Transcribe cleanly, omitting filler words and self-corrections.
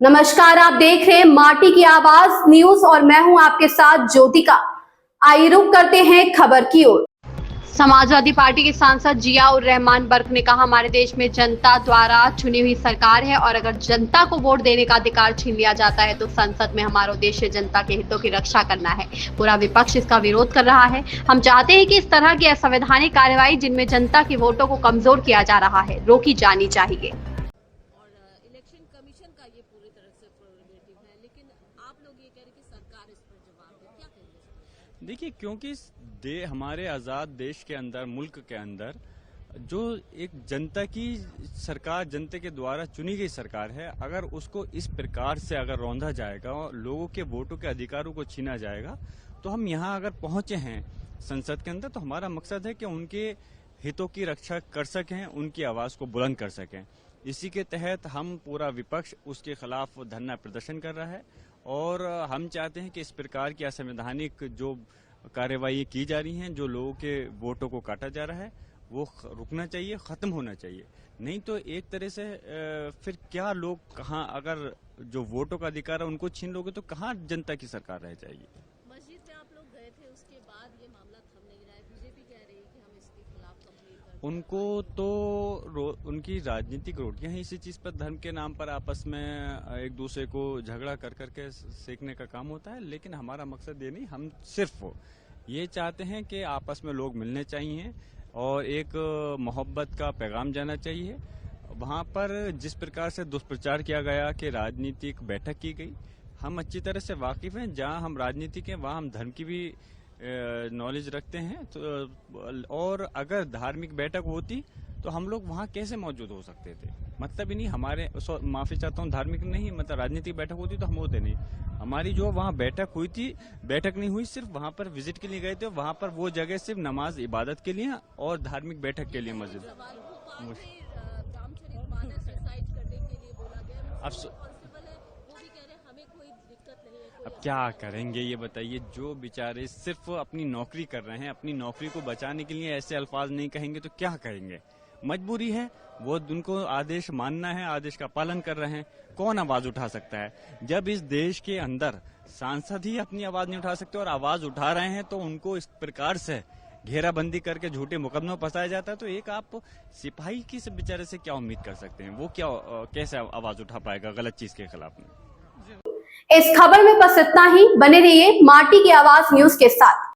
नमस्कार, आप देख रहे हैं माटी की आवाज न्यूज और मैं हूं आपके साथ ज्योतिका। आइए रुक करते हैं खबर की ओर। समाजवादी पार्टी के सांसद जिया उर रहमान बर्क ने कहा, हमारे देश में जनता द्वारा चुनी हुई सरकार है और अगर जनता को वोट देने का अधिकार छीन लिया जाता है तो संसद में हमारा उद्देश्य जनता के हितों की रक्षा करना है। पूरा विपक्ष इसका विरोध कर रहा है। हम चाहते हैं कि इस तरह की असंवैधानिक कार्रवाई जिनमें जनता के वोटों को कमजोर किया जा रहा है रोकी जानी चाहिए। इलेक्शन कमीशन का ये पूरी तरह से प्रोरोगेटिव है, लेकिन आप लोग ये कह रहे हैं कि सरकार इस पर जवाब दे, क्या कहेंगे? देखिए, क्योंकि हमारे आज़ाद देश के अंदर, मुल्क के अंदर जो एक जनता की सरकार, जनता के द्वारा चुनी गई सरकार है, अगर उसको इस प्रकार से अगर रौंदा जाएगा और लोगों के वोटों के अधिकारों को छीना जाएगा, तो हम यहाँ अगर पहुंचे हैं संसद के अंदर तो हमारा मकसद है कि उनके हितों की रक्षा कर सकें, उनकी आवाज़ को बुलंद कर सकें। इसी के तहत हम पूरा विपक्ष उसके खिलाफ धरना प्रदर्शन कर रहा है और हम चाहते हैं कि इस प्रकार की असंवैधानिक जो कार्रवाई की जा रही हैं, जो लोगों के वोटों को काटा जा रहा है, वो रुकना चाहिए, खत्म होना चाहिए। नहीं तो एक तरह से फिर क्या लोग कहाँ, अगर जो वोटों का अधिकार है उनको छीन लोगे तो कहाँ जनता की सरकार रह जाएगी। मस्जिद में आप लोग गए थे, उसके बाद ये मामला थम नहीं रहा है। बीजेपी कह रही है कि हम इसके खिलाफ कंप्लेन करते हैं। उनको तो उनकी राजनीतिक रोटियां ही इसी चीज पर, धर्म के नाम पर आपस में एक दूसरे को झगड़ा कर करके सेकने का काम होता है। लेकिन हमारा मकसद ये नहीं, हम सिर्फ ये चाहते हैं कि आपस में लोग मिलने चाहिए और एक मोहब्बत का पैगाम जाना चाहिए। वहाँ पर जिस प्रकार से दुष्प्रचार किया गया कि राजनीतिक बैठक की गई, हम अच्छी तरह से वाकिफ हैं। जहाँ हम राजनीति के वहाँ हम धर्म की भी नॉलेज रखते हैं। तो और अगर धार्मिक बैठक होती तो हम लोग वहाँ कैसे मौजूद हो सकते थे? मतलब ही नहीं, हमारे माफी चाहता हूँ, धार्मिक नहीं, मतलब राजनीतिक बैठक होती तो हम होते नहीं। हमारी जो वहाँ बैठक हुई थी, बैठक नहीं हुई, सिर्फ वहाँ पर विजिट के लिए गए थे। वहाँ पर वो जगह सिर्फ नमाज इबादत के लिए और धार्मिक बैठक के लिए मस्जिद। अब क्या करेंगे ये बताइए? जो बेचारे सिर्फ अपनी नौकरी कर रहे हैं, अपनी नौकरी को बचाने के लिए ऐसे अल्फाज नहीं कहेंगे तो क्या कहेंगे? मजबूरी है, वो उनको आदेश मानना है, आदेश का पालन कर रहे हैं। कौन आवाज उठा सकता है? जब इस देश के अंदर सांसद ही अपनी आवाज नहीं उठा सकते और आवाज उठा रहे हैं तो उनको इस प्रकार से घेराबंदी करके झूठे मुकदमों फंसाया जाता है, तो एक आप सिपाही की से बेचारे से क्या उम्मीद कर सकते हैं? वो क्या कैसे आवाज उठा पाएगा गलत चीज के खिलाफ में? इस खबर में बस इतना ही। बने रहिए माटी की आवाज न्यूज के साथ।